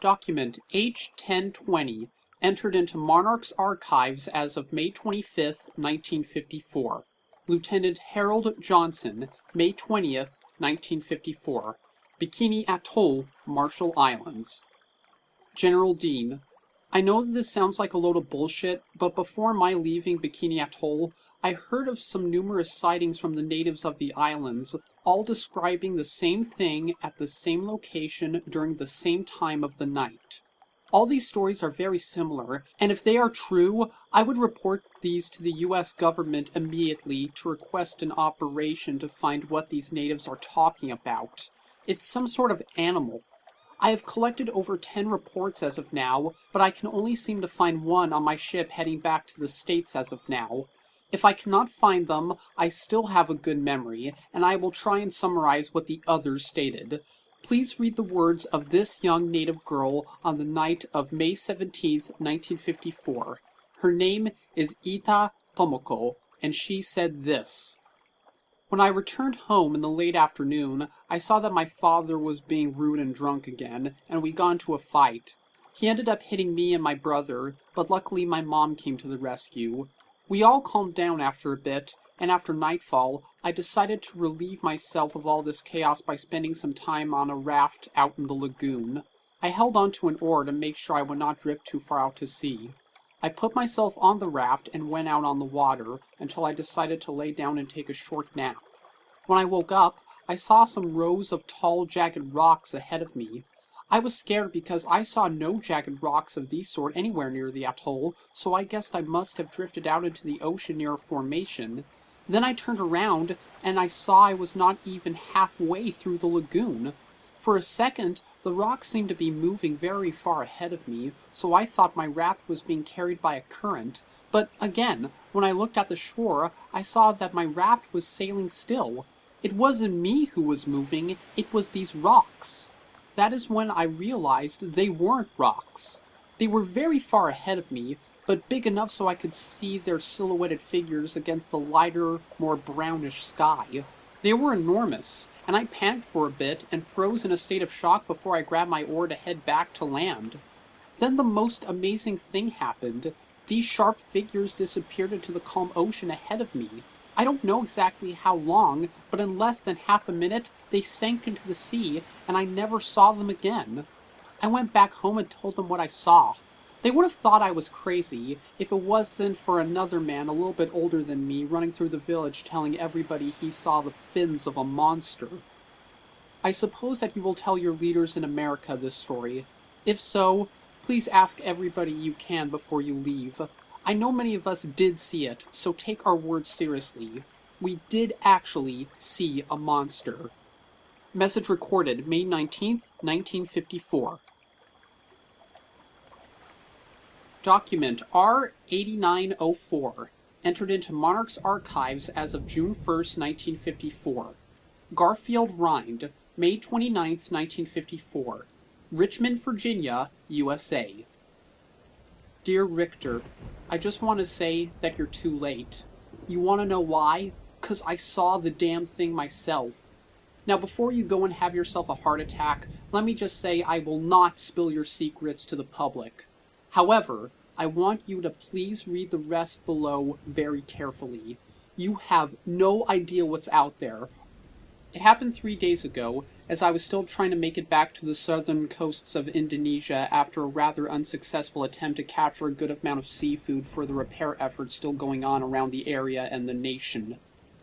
Document H-1020, entered into Monarch's archives as of May 25, 1954. Lieutenant Harold Johnson, May 20th, 1954. Bikini Atoll, Marshall Islands. General Dean, I know that this sounds like a load of bullshit, but before my leaving Bikini Atoll, I heard of some numerous sightings from the natives of the islands, all describing the same thing at the same location during the same time of the night. All these stories are very similar, and if they are true, I would report these to the US government immediately to request an operation to find what these natives are talking about. It's some sort of animal. I have collected over 10 reports as of now, but I can only seem to find one on my ship heading back to the States as of now. If I cannot find them, I still have a good memory, and I will try and summarize what the others stated. Please read the words of this young native girl on the night of May 17th, 1954. Her name is Ita Tomoko, and she said this. When I returned home in the late afternoon, I saw that my father was being rude and drunk again, and we got into a fight. He ended up hitting me and my brother, but luckily my mom came to the rescue. We all calmed down after a bit, and after nightfall, I decided to relieve myself of all this chaos by spending some time on a raft out in the lagoon. I held onto an oar to make sure I would not drift too far out to sea. I put myself on the raft and went out on the water until I decided to lay down and take a short nap. When I woke up, I saw some rows of tall, jagged rocks ahead of me. I was scared because I saw no jagged rocks of these sort anywhere near the atoll, so I guessed I must have drifted out into the ocean near a formation. Then I turned around, and I saw I was not even halfway through the lagoon. For a second, the rocks seemed to be moving very far ahead of me, so I thought my raft was being carried by a current. But again, when I looked at the shore, I saw that my raft was sailing still. It wasn't me who was moving, it was these rocks. That is when I realized they weren't rocks. They were very far ahead of me, but big enough so I could see their silhouetted figures against the lighter, more brownish sky. They were enormous, and I panicked for a bit and froze in a state of shock before I grabbed my oar to head back to land. Then the most amazing thing happened. These sharp figures disappeared into the calm ocean ahead of me. I don't know exactly how long, but in less than half a minute, they sank into the sea, and I never saw them again. I went back home and told them what I saw. They would have thought I was crazy if it wasn't for another man a little bit older than me running through the village telling everybody he saw the fins of a monster. I suppose that you will tell your leaders in America this story. If so, please ask everybody you can before you leave. I know many of us did see it, so take our words seriously. We did actually see a monster. Message recorded May 19th, 1954. Document R-8904, entered into Monarch's archives as of June 1st, 1954. Garfield Rind, May 29th, 1954. Richmond, Virginia, USA. Dear Richter, I just want to say that you're too late. You want to know why? 'Cause I saw the damn thing myself. Now before you go and have yourself a heart attack, let me just say I will not spill your secrets to the public. However, I want you to please read the rest below very carefully. You have no idea what's out there. It happened 3 days ago, as I was still trying to make it back to the southern coasts of Indonesia after a rather unsuccessful attempt to capture a good amount of seafood for the repair efforts still going on around the area and the nation.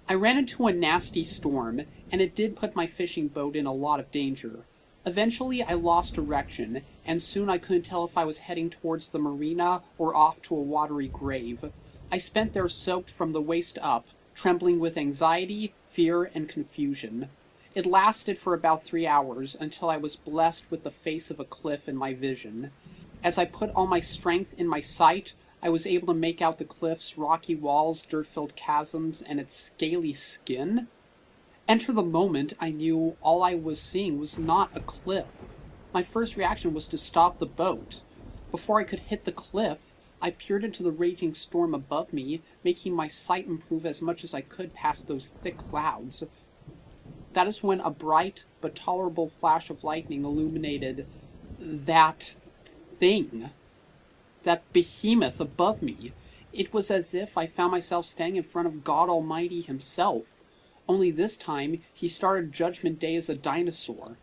I ran into a nasty storm, and it did put my fishing boat in a lot of danger. Eventually, I lost direction, and soon I couldn't tell if I was heading towards the marina or off to a watery grave. I spent there soaked from the waist up, trembling with anxiety, fear, and confusion. It lasted for about 3 hours until I was blessed with the face of a cliff in my vision. As I put all my strength in my sight, I was able to make out the cliff's rocky walls, dirt-filled chasms, and its scaly skin. Enter the moment I knew all I was seeing was not a cliff. My first reaction was to stop the boat. Before I could hit the cliff, I peered into the raging storm above me, making my sight improve as much as I could past those thick clouds. That is when a bright but tolerable flash of lightning illuminated That thing, that behemoth above me, it was as if I found myself standing in front of God Almighty himself. Only this time, he started Judgment Day as a dinosaur.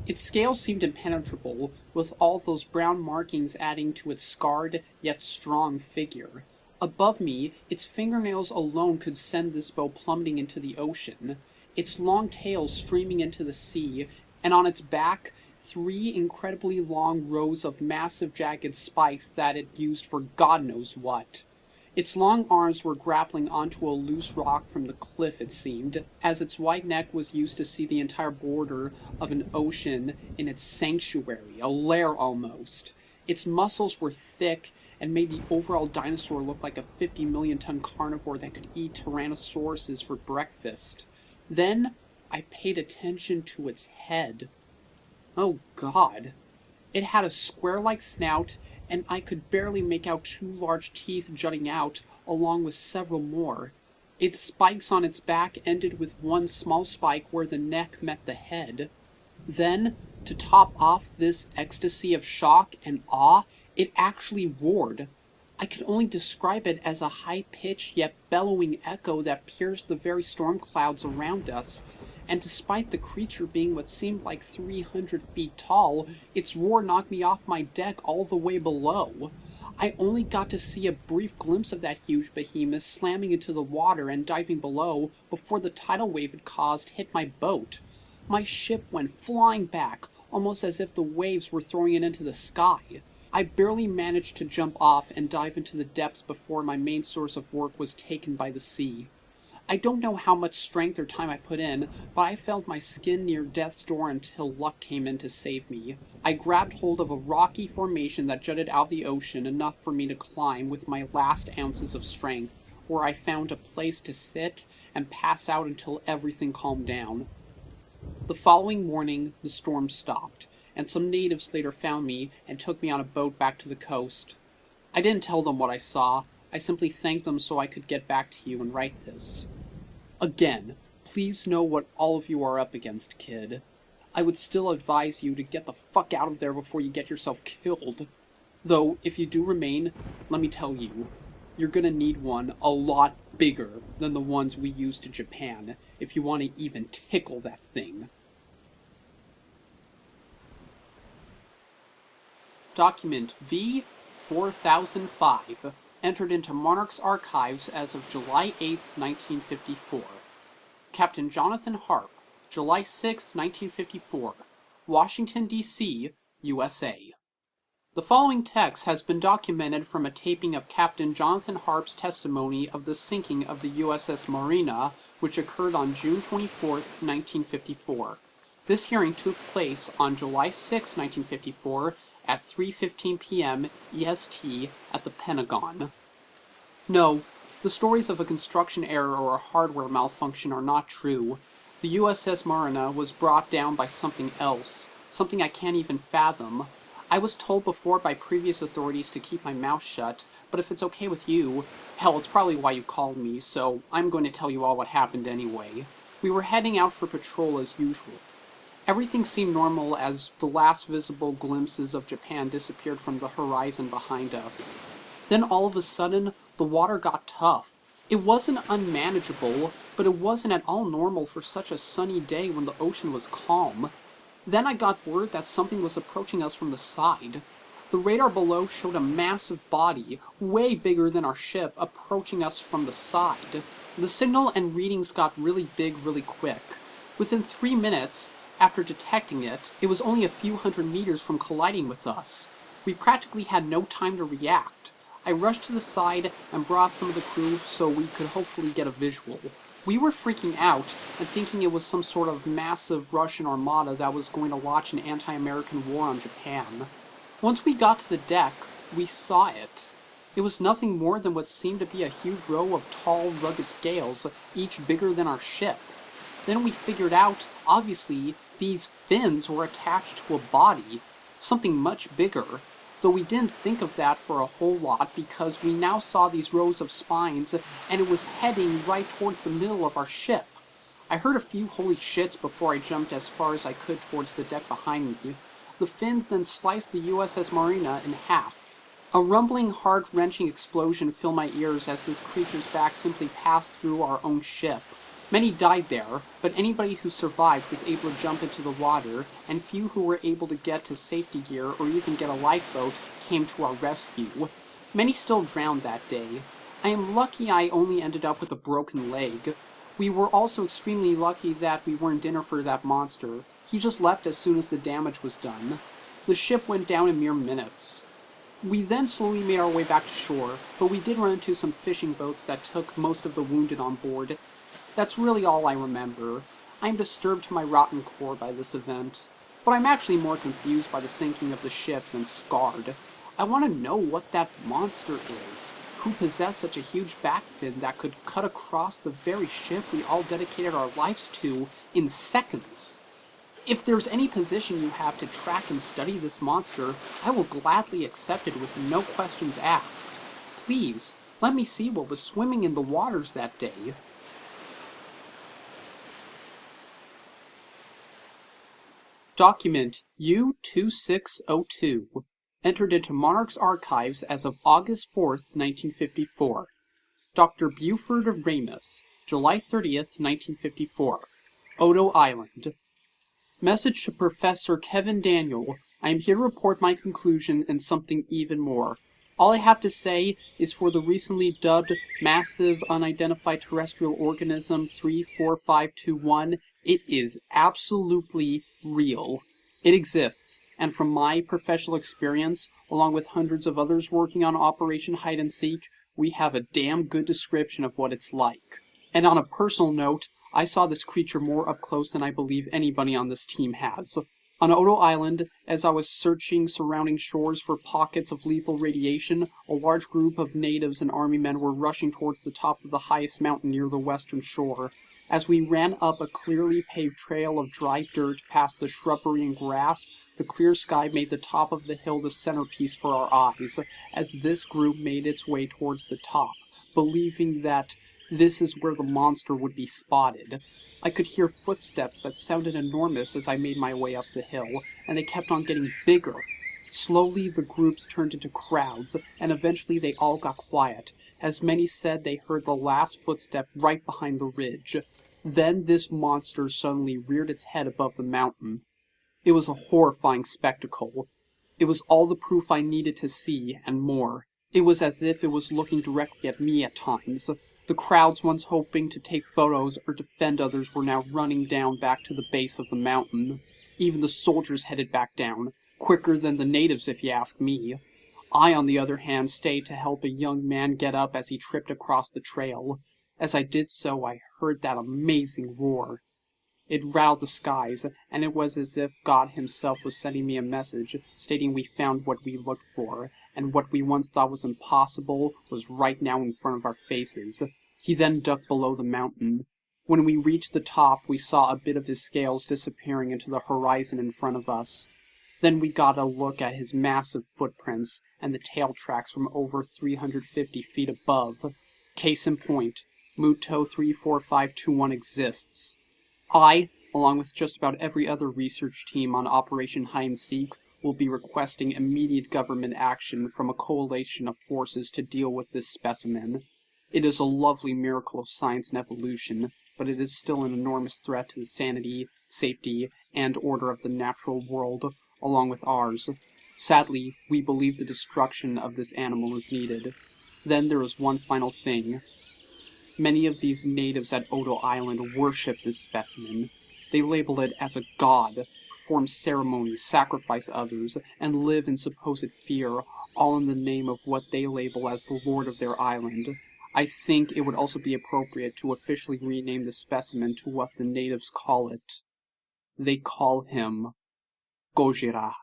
Its scales seemed impenetrable, with all those brown markings adding to its scarred, yet strong figure. Above me, its fingernails alone could send this bow plummeting into the ocean, its long tail streaming into the sea, and on its back, 3 incredibly long rows of massive jagged spikes that it used for God knows what. Its long arms were grappling onto a loose rock from the cliff, it seemed, as its wide neck was used to see the entire border of an ocean in its sanctuary, a lair almost. Its muscles were thick and made the overall dinosaur look like a 50-million-ton carnivore that could eat tyrannosauruses for breakfast. Then I paid attention to its head. Oh God. It had a square-like snout, and I could barely make out 2 large teeth jutting out, along with several more. Its spikes on its back ended with 1 small spike where the neck met the head. Then, to top off this ecstasy of shock and awe, it actually roared. I could only describe it as a high-pitched yet bellowing echo that pierced the very storm clouds around us, and despite the creature being what seemed like 300 feet tall, its roar knocked me off my deck all the way below. I only got to see a brief glimpse of that huge behemoth slamming into the water and diving below before the tidal wave it caused hit my boat. My ship went flying back, almost as if the waves were throwing it into the sky. I barely managed to jump off and dive into the depths before my main source of work was taken by the sea. I don't know how much strength or time I put in, but I felt my skin near death's door until luck came in to save me. I grabbed hold of a rocky formation that jutted out of the ocean enough for me to climb with my last ounces of strength, where I found a place to sit and pass out until everything calmed down. The following morning, the storm stopped, and some natives later found me and took me on a boat back to the coast. I didn't tell them what I saw. I simply thanked them so I could get back to you and write this. Again, please know what all of you are up against, kid. I would still advise you to get the fuck out of there before you get yourself killed. Though, if you do remain, let me tell you, you're gonna need one a lot bigger than the ones we used in Japan if you want to even tickle that thing. Document V-4005, entered into Monarch's archives as of July 8, 1954. Captain Jonathan Harp, July 6, 1954, Washington, D.C., USA. The following text has been documented from a taping of Captain Jonathan Harp's testimony of the sinking of the USS Marina, which occurred on June 24, 1954. This hearing took place on July 6, 1954, at 3:15 p.m. EST at the Pentagon. No, the stories of a construction error or a hardware malfunction are not true. The USS Marina was brought down by something else, something I can't even fathom. I was told before by previous authorities to keep my mouth shut, but if it's okay with you, hell, it's probably why you called me, so I'm going to tell you all what happened anyway. We were heading out for patrol as usual. Everything seemed normal as the last visible glimpses of Japan disappeared from the horizon behind us. Then all of a sudden, the water got tough. It wasn't unmanageable, but it wasn't at all normal for such a sunny day when the ocean was calm. Then I got word that something was approaching us from the side. The radar below showed a massive body, way bigger than our ship, approaching us from the side. The signal and readings got really big really quick. Within 3 minutes, after detecting it, it was only a few hundred meters from colliding with us. We practically had no time to react. I rushed to the side and brought some of the crew so we could hopefully get a visual. We were freaking out and thinking it was some sort of massive Russian armada that was going to launch an anti-American war on Japan. Once we got to the deck, we saw it. It was nothing more than what seemed to be a huge row of tall, rugged scales, each bigger than our ship. Then we figured out, obviously, these fins were attached to a body, something much bigger, though we didn't think of that for a whole lot because we now saw these rows of spines and it was heading right towards the middle of our ship. I heard a few holy shits before I jumped as far as I could towards the deck behind me. The fins then sliced the USS Marina in half. A rumbling, heart-wrenching explosion filled my ears as this creature's back simply passed through our own ship. Many died there, but anybody who survived was able to jump into the water, and few who were able to get to safety gear or even get a lifeboat came to our rescue. Many still drowned that day. I am lucky I only ended up with a broken leg. We were also extremely lucky that we weren't dinner for that monster. He just left as soon as the damage was done. The ship went down in mere minutes. We then slowly made our way back to shore, but we did run into some fishing boats that took most of the wounded on board. That's really all I remember. I am disturbed to my rotten core by this event, but I'm actually more confused by the sinking of the ship than scarred. I want to know what that monster is, who possessed such a huge back fin that could cut across the very ship we all dedicated our lives to in seconds. If there's any position you have to track and study this monster, I will gladly accept it with no questions asked. Please, let me see what was swimming in the waters that day. Document U-2602, entered into Monarch's archives as of August 4th, 1954. Dr. Buford Ramus, July 30th, 1954. Odo Island. Message to Professor Kevin Daniel. I am here to report my conclusion and something even more. All I have to say is for the recently dubbed Massive Unidentified Terrestrial Organism 34521, it is absolutely real. It exists, and from my professional experience, along with hundreds of others working on Operation Hide and Seek, we have a damn good description of what it's like. And on a personal note, I saw this creature more up close than I believe anybody on this team has. On Odo Island, as I was searching surrounding shores for pockets of lethal radiation, a large group of natives and army men were rushing towards the top of the highest mountain near the western shore. As we ran up a clearly paved trail of dry dirt past the shrubbery and grass, the clear sky made the top of the hill the centerpiece for our eyes, as this group made its way towards the top, believing that this is where the monster would be spotted. I could hear footsteps that sounded enormous as I made my way up the hill, and they kept on getting bigger. Slowly the groups turned into crowds, and eventually they all got quiet, as many said they heard the last footstep right behind the ridge. Then this monster suddenly reared its head above the mountain. It was a horrifying spectacle. It was all the proof I needed to see, and more. It was as if it was looking directly at me at times. The crowds once hoping to take photos or defend others were now running down back to the base of the mountain. Even the soldiers headed back down, quicker than the natives if you ask me. I, on the other hand, stayed to help a young man get up as he tripped across the trail. As I did so, I heard that amazing roar. It rattled the skies, and it was as if God himself was sending me a message, stating we found what we looked for, and what we once thought was impossible was right now in front of our faces. He then ducked below the mountain. When we reached the top, we saw a bit of his scales disappearing into the horizon in front of us. Then we got a look at his massive footprints and the tail tracks from over 350 feet above. Case in point, Muto 34521 exists. I, along with just about every other research team on Operation Hide and Seek, will be requesting immediate government action from a coalition of forces to deal with this specimen. It is a lovely miracle of science and evolution, but it is still an enormous threat to the sanity, safety, and order of the natural world, along with ours. Sadly, we believe the destruction of this animal is needed. Then there is one final thing. Many of these natives at Odo Island worship this specimen. They label it as a god, perform ceremonies, sacrifice others, and live in supposed fear, all in the name of what they label as the lord of their island. I think it would also be appropriate to officially rename the specimen to what the natives call it. They call him Gojira.